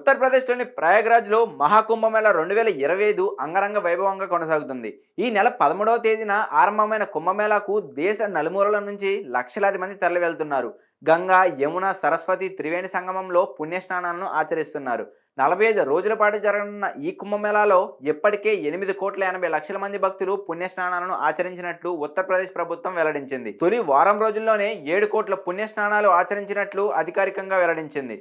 ఉత్తరప్రదేశ్లోని ప్రయాగ్రాజ్లో మహాకుంభమేళా 2025 అంగరంగ వైభవంగా కొనసాగుతుంది. ఈ నెల 13వ తేదీన ఆరంభమైన కుంభమేళాకు దేశ నలుమూలల నుంచి లక్షలాది మంది తరలి వెళ్తున్నారు. గంగా, యమున, సరస్వతి త్రివేణి సంగమంలో పుణ్యస్నానాలను ఆచరిస్తున్నారు. 45 రోజుల పాటు జరగనున్న ఈ కుంభమేళాలో ఇప్పటికే 8,80,00,000 మంది భక్తులు పుణ్యస్నానాలను ఆచరించినట్లు ఉత్తరప్రదేశ్ ప్రభుత్వం వెల్లడించింది. తొలి వారం రోజుల్లోనే 7 కోట్ల పుణ్యస్నానాలు ఆచరించినట్లు అధికారికంగా వెల్లడించింది.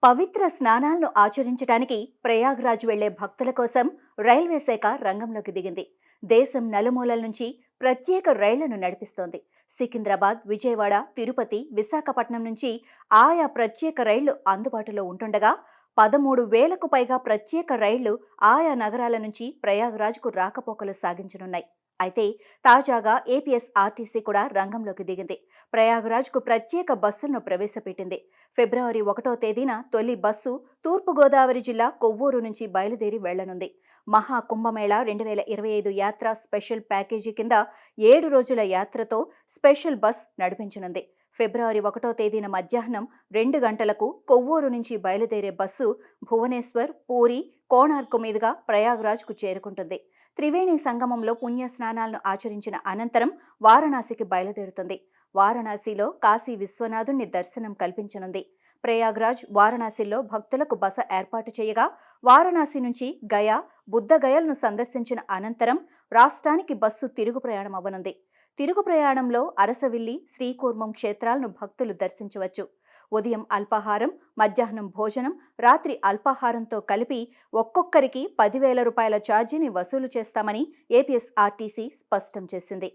పవిత్ర స్నానాలను ఆచరించడానికి ప్రయాగ్రాజ్ వెళ్లే భక్తుల కోసం రైల్వే శాఖ రంగంలోకి దిగింది. దేశం నలుమూలల నుంచి ప్రత్యేక రైళ్లను నడిపిస్తోంది. సికింద్రాబాద్, విజయవాడ, తిరుపతి, విశాఖపట్నం నుంచి ఆయా ప్రత్యేక రైళ్లు అందుబాటులో ఉంటుండగా 13,000కు పైగా ప్రత్యేక రైళ్లు ఆయా నగరాల నుంచి ప్రయాగ్రాజ్కు రాకపోకలు సాగించనున్నాయి. అయితే తాజాగా ఏపీఎస్ఆర్టీసీ కూడా రంగంలోకి దిగింది. ప్రయాగ్రాజ్కు ప్రత్యేక బస్సులను ప్రవేశపెట్టింది. ఫిబ్రవరి 1వ తేదీన తొలి బస్సు తూర్పుగోదావరి జిల్లా కొవ్వూరు నుంచి బయలుదేరి వెళ్లనుంది. మహాకుంభమేళా 2025 యాత్ర స్పెషల్ ప్యాకేజీ కింద 7 రోజుల యాత్రతో స్పెషల్ బస్ నడిపించనుంది. ఫిబ్రవరి 1వ తేదీన మధ్యాహ్నం 2 గంటలకు కొవ్వూరు నుంచి బయలుదేరే బస్సు భువనేశ్వర్, పూరి, కోణార్క్ మీదుగా ప్రయాగ్రాజ్కు చేరుకుంటుంది. త్రివేణి సంగమంలో పుణ్య స్నానాలను ఆచరించిన అనంతరం వారణాసికి బయలుదేరుతుంది. వారణాసిలో కాశీ విశ్వనాథుణ్ణి దర్శనం కల్పించనుంది. ప్రయాగ్రాజ్, వారణాసిలో భక్తులకు బస ఏర్పాటు చేయగా వారణాసి నుంచి గయా, బుద్ధగయలను సందర్శించిన అనంతరం రాష్ట్రానికి బస్సు తిరుగు ప్రయాణం అవ్వనుంది. తిరుగు ప్రయాణంలో అరసవిల్లి, శ్రీకూర్మం క్షేత్రాలను భక్తులు దర్శించవచ్చు. ఉదయం అల్పాహారం, మధ్యాహ్నం భోజనం, రాత్రి అల్పాహారంతో కలిపి ఒక్కొక్కరికి 10,000 రూపాయల ఛార్జీని వసూలు చేస్తామని ఏపీఎస్ఆర్టీసీ స్పష్టం చేసింది.